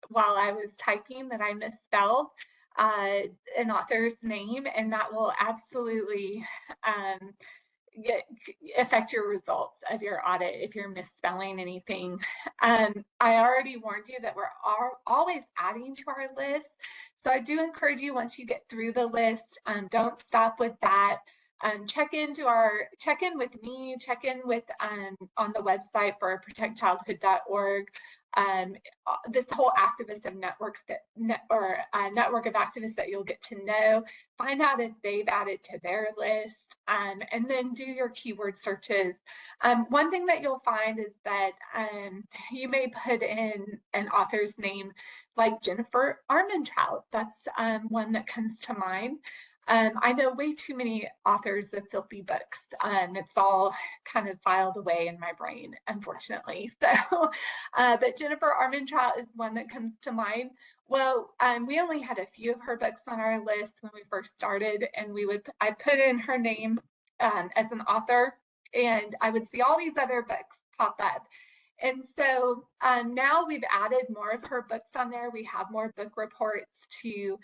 while I was typing that I misspelled an author's name, and that will absolutely affect your results of your audit if you're misspelling anything. I already warned you that we're always adding to our list. So I do encourage you, once you get through the list, don't stop with that. Check in with me, check in with on the website for protectchildhood.org. This whole activist of networks network of activists that you'll get to know, find out if they've added to their list, and then do your keyword searches. One thing that you'll find is that you may put in an author's name like Jennifer Armentrout. That's one that comes to mind. I know way too many authors of filthy books. It's all kind of filed away in my brain, unfortunately. So, but Jennifer Armentrout is one that comes to mind. Well, we only had a few of her books on our list when we first started, and I put in her name as an author, and I would see all these other books pop up. And so now we've added more of her books on there. We have more book reports to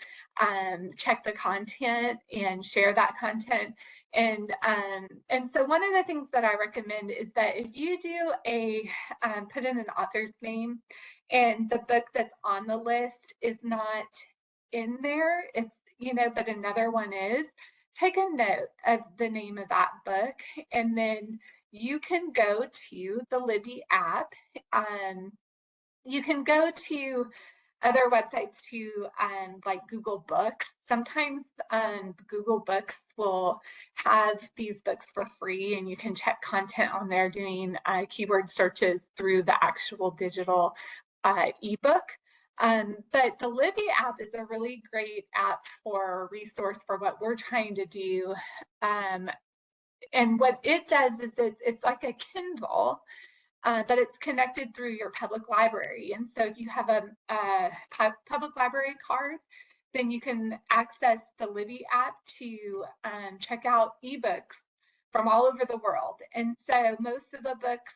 check the content and share that content. And so one of the things that I recommend is that if you do put in an author's name and the book that's on the list is not in there, but another one is, take a note of the name of that book, and then you can go to the Libby app. You can go to other websites too, like Google Books. Sometimes Google Books will have these books for free, and you can check content on there doing keyword searches through the actual digital ebook. But the Libby app is a really great app for resource for what we're trying to do. And what it does is it's like a Kindle, but it's connected through your public library. And so if you have a public library card, then you can access the Libby app to check out ebooks from all over the world. And so most of the books,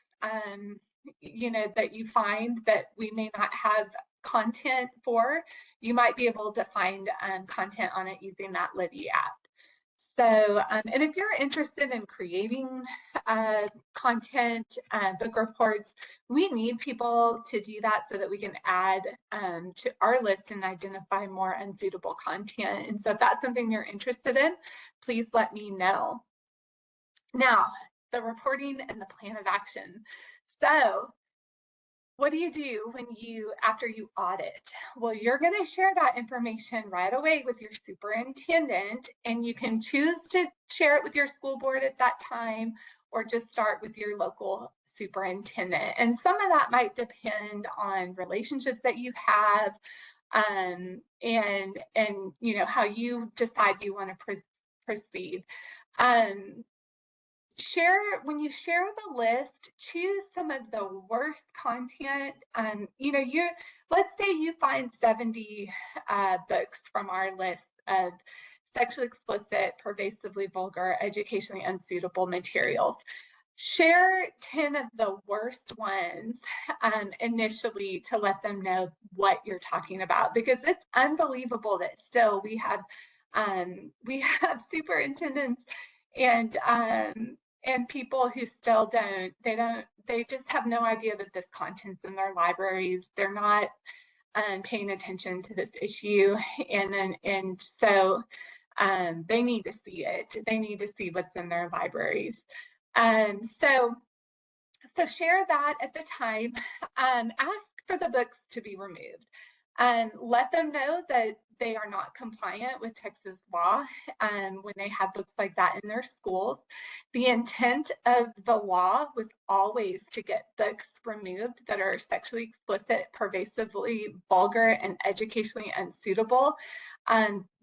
that you find that we may not have content for, you might be able to find content on it using that Libby app. So, and if you're interested in creating content, book reports, we need people to do that so that we can add to our list and identify more unsuitable content. And so if that's something you're interested in, please let me know. Now, the reporting and the plan of action. So, what do you do after you audit? Well, you're going to share that information right away with your superintendent, and you can choose to share it with your school board at that time, or just start with your local superintendent. And some of that might depend on relationships that you have, and you know, how you decide you want to proceed. When you share the list, choose some of the worst content. You know, let's say you find 70 books from our list of sexually explicit, pervasively vulgar, educationally unsuitable materials. Share 10 of the worst ones initially to let them know what you're talking about, because it's unbelievable that still we have superintendents and people who still they just have no idea that this content's in their libraries. They're not paying attention to this issue, and so they need to see it. They need to see what's in their libraries. So share that at the time. Ask for the books to be removed. Let them know that they are not compliant with Texas law when they have books like that in their schools. The intent of the law was always to get books removed that are sexually explicit, pervasively vulgar, and educationally unsuitable.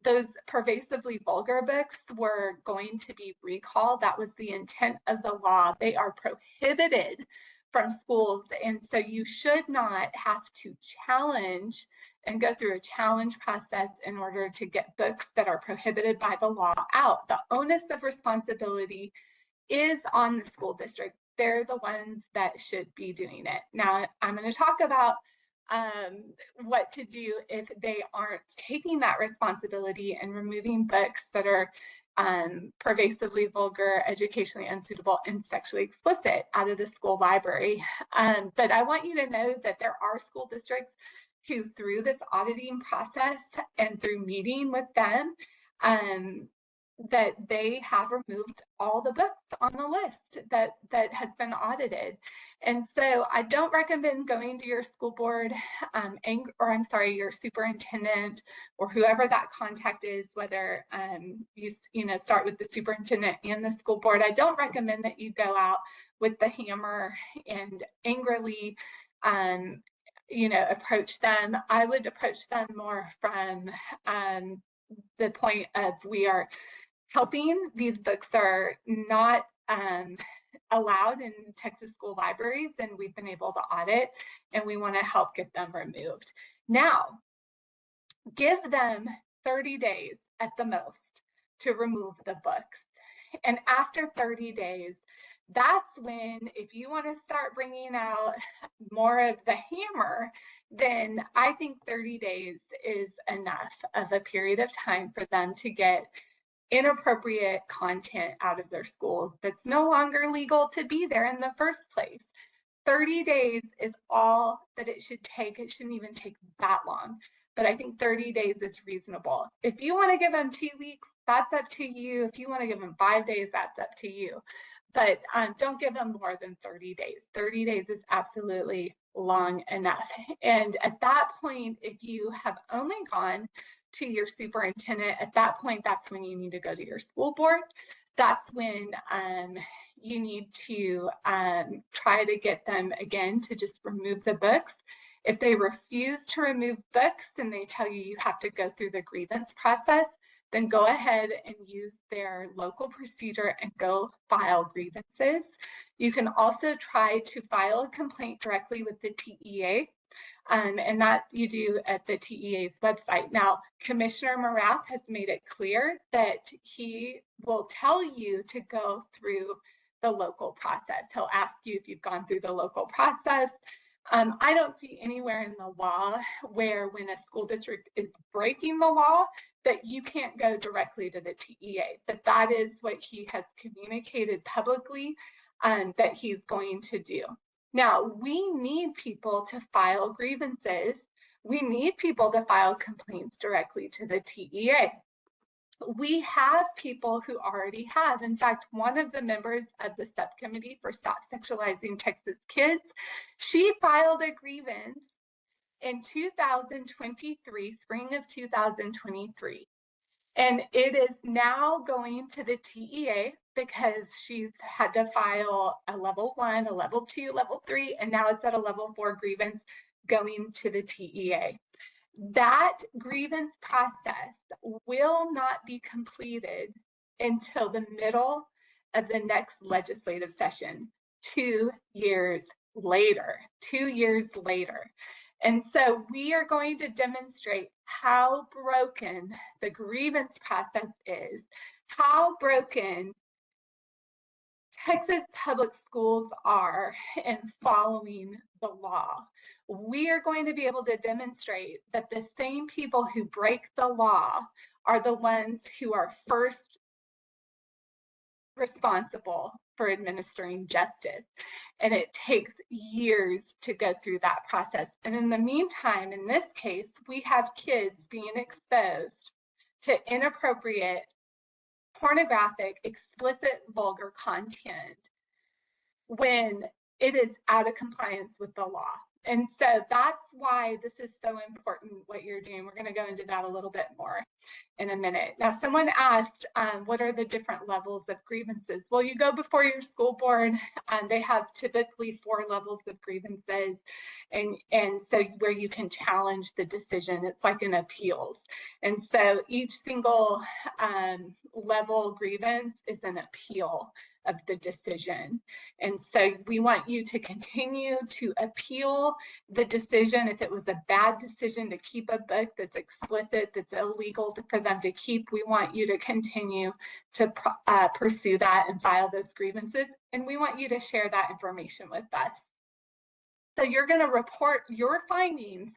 Those pervasively vulgar books were going to be recalled. That was the intent of the law. They are prohibited from schools, and so you should not have to challenge and go through a challenge process in order to get books that are prohibited by the law out. The onus of responsibility is on the school district. They're the ones that should be doing it. Now, I'm going to talk about what to do if they aren't taking that responsibility and removing books that are pervasively vulgar, educationally unsuitable, and sexually explicit out of the school library. But I want you to know that there are school districts who, through this auditing process and through meeting with them, that they have removed all the books on the list that has been audited. And so I don't recommend going to your school board your superintendent or whoever that contact is, whether you know, start with the superintendent and the school board. I don't recommend that you go out with the hammer and angrily you know, approach them. I would approach them more from the point of, we are helping. These books are not allowed in Texas school libraries, and we've been able to audit, and we want to help get them removed. Now, give them 30 days at the most to remove the books. And after 30 days, that's when, if you want to start bringing out more of the hammer, then I think 30 days is enough of a period of time for them to get inappropriate content out of their schools that's no longer legal to be there in the first place. 30 days is all that it should take. It shouldn't even take that long, but I think 30 days is reasonable. If you want to give them 2 weeks, that's up to you. If you want to give them 5 days, that's up to you. But don't give them more than 30 days. 30 days is absolutely long enough. And at that point, if you have only gone to your superintendent, at that point, that's when you need to go to your school board. That's when you need to try to get them again to just remove the books. If they refuse to remove books and they tell you you have to go through the grievance process, then go ahead and use their local procedure and go file grievances. You can also try to file a complaint directly with the TEA, and that you do at the TEA's website. Now, Commissioner Morath has made it clear that he will tell you to go through the local process. He'll ask you if you've gone through the local process. I don't see anywhere in the law where when a school district is breaking the law that you can't go directly to the TEA, but that is what he has communicated publicly that he's going to do. Now, we need people to file grievances. We need people to file complaints directly to the TEA. We have people who already have. In fact, one of the members of the subcommittee for Stop Sexualizing Texas Kids, she filed a grievance in 2023, spring of 2023. And it is now going to the TEA because she's had to file a level 1, a level 2, level 3, and now it's at a level 4 grievance going to the TEA. That grievance process will not be completed until the middle of the next legislative session, 2 years later, 2 years later. And so we are going to demonstrate how broken the grievance process is, how broken Texas public schools are in following the law. We are going to be able to demonstrate that the same people who break the law are the ones who are first responsible for administering justice. And it takes years to go through that process. And in the meantime, in this case, we have kids being exposed to inappropriate, pornographic, explicit, vulgar content when it is out of compliance with the law. And so that's why this is so important, what you're doing. We're going to go into that a little bit more in a minute. Now, someone asked, what are the different levels of grievances? Well, you go before your school board, and they have typically 4 levels of grievances, and so where you can challenge the decision. It's like an appeals. And so each single level grievance is an appeal of the decision. And so we want you to continue to appeal the decision. If it was a bad decision to keep a book that's explicit, that's illegal for them to keep, we want you to continue to pursue that and file those grievances. And we want you to share that information with us. So you're going to report your findings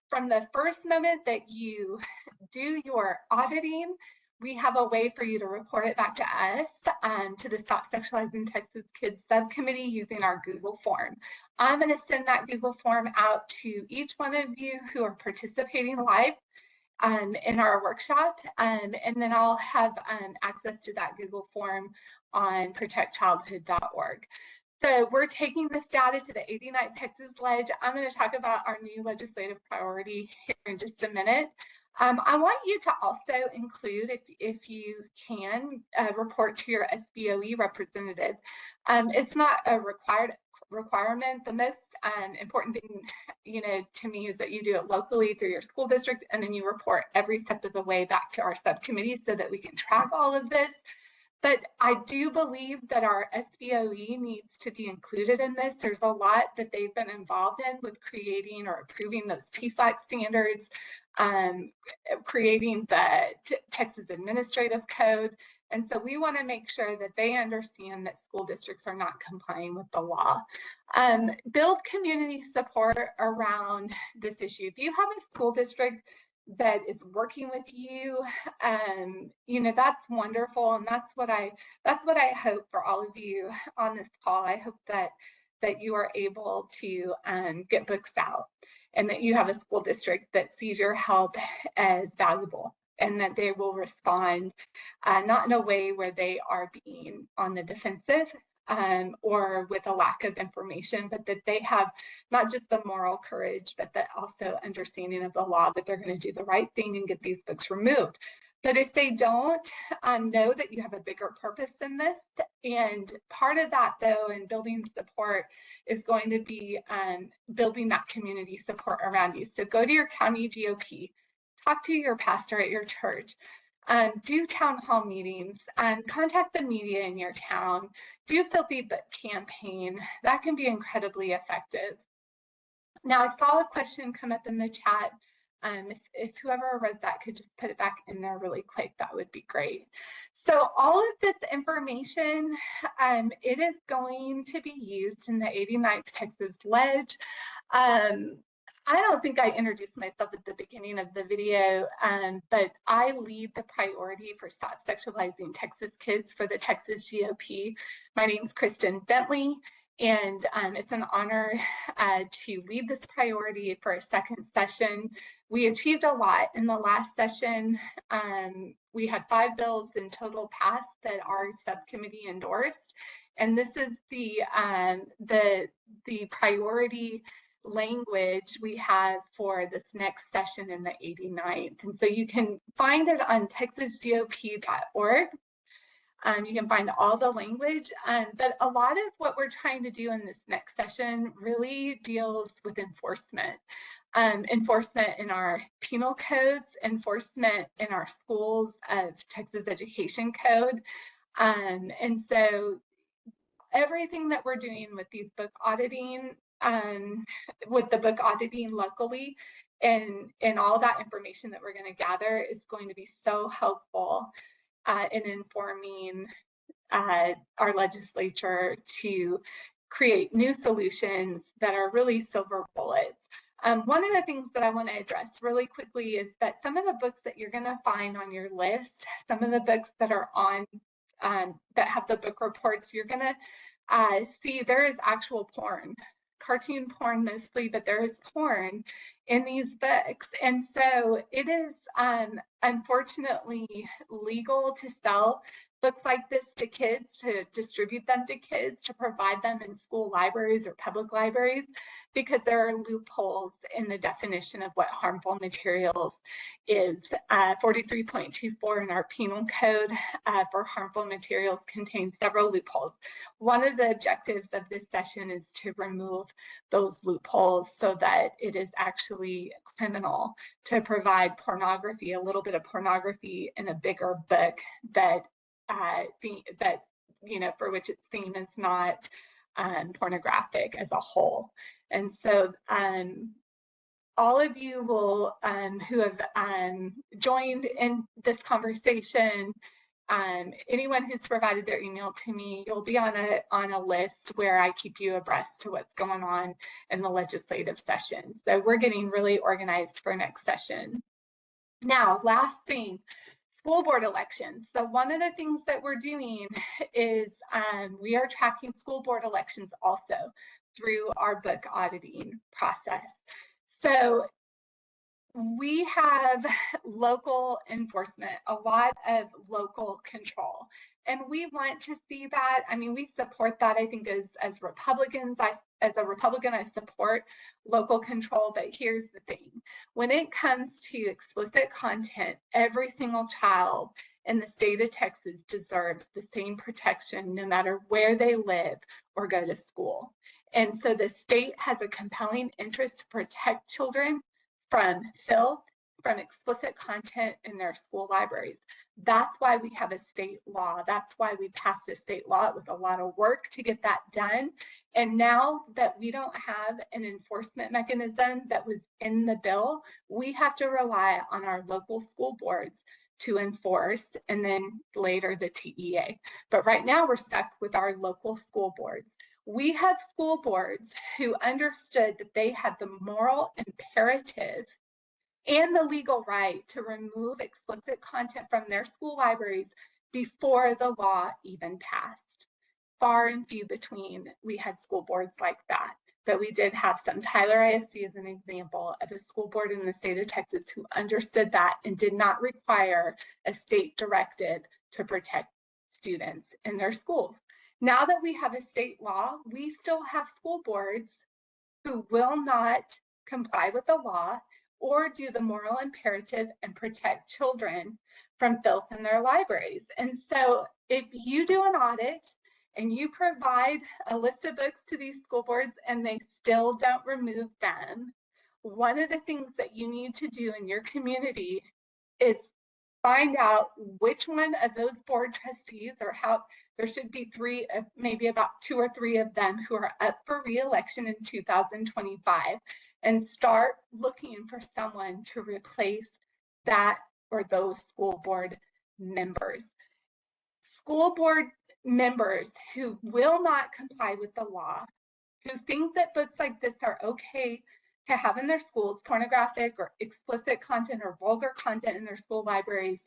from the first moment that you do your auditing. We have a way for you to report it back to us, to the Stop Sexualizing Texas Kids subcommittee using our Google form. I'm going to send that Google form out to each one of you who are participating live in our workshop, and then I'll have access to that Google form on protectchildhood.org. So we're taking this data to the 89th Texas Ledge. I'm going to talk about our new legislative priority here in just a minute. I want you to also include, if you can, report to your SBOE representative. It's not a requirement. The most important thing, to me is that you do it locally through your school district, and then you report every step of the way back to our subcommittee so that we can track all of this. But I do believe that our SBOE needs to be included in this. There's a lot that they've been involved in with creating or approving those TSAC standards, creating the Texas Administrative Code. And so we want to make sure that they understand that school districts are not complying with the law. Build community support around this issue. If you have a school district that is working with you, that's wonderful, and that's what I hope for all of you on this call. I hope that you are able to get books out, and that you have a school district that sees your help as valuable, and that they will respond not in a way where they are being on the defensive or with a lack of information, but that they have not just the moral courage, but the also understanding of the law, that they're going to do the right thing and get these books removed. But if they don't, know that you have a bigger purpose than this. And part of that, though, in building support is going to be building that community support around you. So go to your county GOP, talk to your pastor at your church, do town hall meetings, contact the media in your town, do Filthy Book campaign. That can be incredibly effective. Now, I saw a question come up in the chat. If whoever wrote that could just put it back in there really quick, that would be great. So all of this information, it is going to be used in the 89th Texas Ledge. I don't think I introduced myself at the beginning of the video, but I lead the priority for Stop Sexualizing Texas Kids for the Texas GOP. My name's Kristen Bentley, and it's an honor to lead this priority for a second session. We achieved a lot in the last session. We had 5 bills in total passed that our subcommittee endorsed, and this is the priority language we have for this next session in the 89th. And so you can find it on texasgop.org. You can find all the language, but a lot of what we're trying to do in this next session really deals with enforcement. Enforcement in our penal codes, enforcement in our schools of Texas Education Code. And so everything that we're doing with these book auditing, with the book auditing locally, and all that information that we're going to gather is going to be so helpful in informing our legislature to create new solutions that are really silver bullets. One of the things that I want to address really quickly is that some of the books that you're going to find on your list, some of the books that are on that have the book reports, you're going to see there is actual porn, cartoon porn mostly, but there is porn in these books. And so it is unfortunately legal to sell books like this to kids, to distribute them to kids, to provide them in school libraries or public libraries, because there are loopholes in the definition of what harmful materials is. 43.24 in our penal code for harmful materials contains several loopholes. One of the objectives of this session is to remove those loopholes so that it is actually criminal to provide pornography, a little bit of pornography in a bigger book that for which its theme is not pornographic as a whole. And so all of you will who have joined in this conversation, anyone who's provided their email to me, you'll be on a list where I keep you abreast to what's going on in the legislative session. So we're getting really organized for next session. Now, last thing, school board elections. So one of the things that we're doing is we are tracking school board elections also through our book auditing process. So we have local enforcement, a lot of local control, and we want to see that. I mean, we support that. I think as Republicans, as a Republican, I support local control, but here's the thing. When it comes to explicit content, every single child in the state of Texas deserves the same protection no matter where they live or go to school. And so the state has a compelling interest to protect children from filth, from explicit content in their school libraries. That's why we have a state law. That's why we passed a state law. It was a lot of work to get that done. And now that we don't have an enforcement mechanism that was in the bill, we have to rely on our local school boards to enforce, and then later the TEA. But right now we're stuck with our local school boards. We have school boards who understood that they had the moral imperative and the legal right to remove explicit content from their school libraries before the law even passed. Far and few between we had school boards like that, but we did have some. Tyler ISD is an example of a school board in the state of Texas who understood that and did not require a state directive to protect students in their schools. Now that we have a state law, we still have school boards who will not comply with the law or do the moral imperative and protect children from filth in their libraries. And so if you do an audit and you provide a list of books to these school boards and they still don't remove them, one of the things that you need to do in your community is find out which one of those board trustees, or how there should be three, maybe about 2 or 3 of them who are up for re-election in 2025, and start looking for someone to replace that or those school board members. School board members who will not comply with the law who think that books like this are okay to have in their schools, pornographic or explicit content or vulgar content in their school libraries,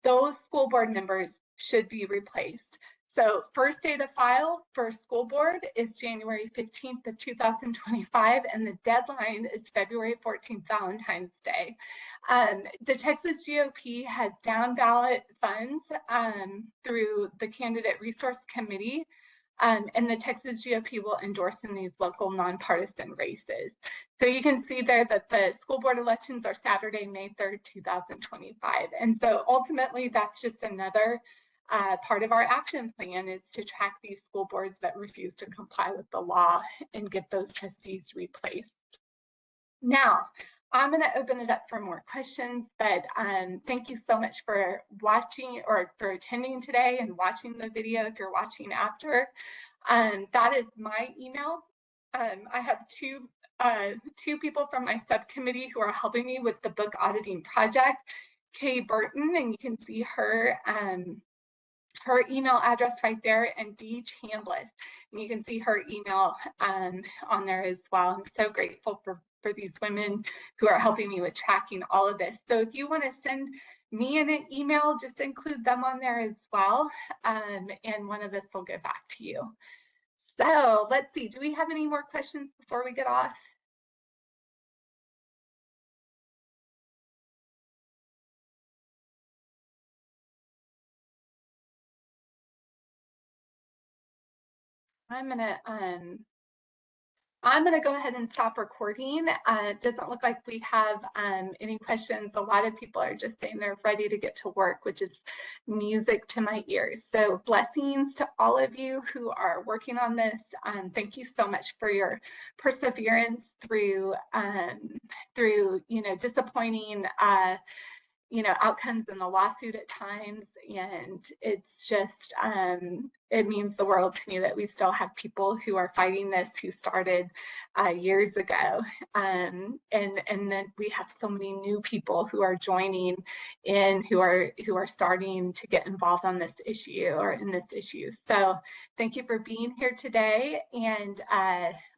those school board members should be replaced. So first day to file for school board is January 15th of 2025, and the deadline is February 14th, Valentine's Day. The Texas GOP has down ballot funds through the Candidate Resource Committee, and the Texas GOP will endorse in these local nonpartisan races. So you can see there that the school board elections are Saturday, May 3rd, 2025. And so ultimately, that's just another part of our action plan, is to track these school boards that refuse to comply with the law and get those trustees replaced. Now, I'm going to open it up for more questions, but thank you so much for watching or for attending today and watching the video if you're watching after. That is my email. I have two people from my subcommittee who are helping me with the book auditing project, Kay Burton, and you can see her email address right there, and Dee Chambliss, and you can see her email on there as well. I'm so grateful for these women who are helping me with tracking all of this. So if you want to send me an email, just include them on there as well, and one of us will get back to you. So let's see, do we have any more questions before we get off? I'm gonna go ahead and stop recording. It doesn't look like we have any questions. A lot of people are just saying they're ready to get to work, which is music to my ears. So blessings to all of you who are working on this. Thank you so much for your perseverance through disappointing outcomes in the lawsuit at times. And it's just, it means the world to me that we still have people who are fighting this, who started years ago. And then we have so many new people who are joining in, who are starting to get involved on this issue or in this issue. So thank you for being here today, and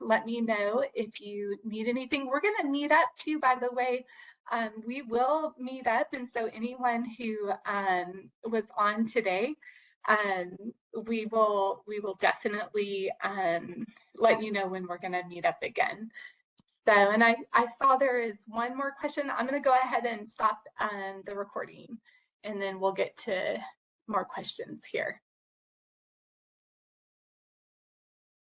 let me know if you need anything. We're gonna meet up too, by the way. We will meet up, and so anyone who was on today, we will definitely let you know when we're going to meet up again. So, and I saw there is one more question. I'm going to go ahead and stop the recording, and then we'll get to more questions here.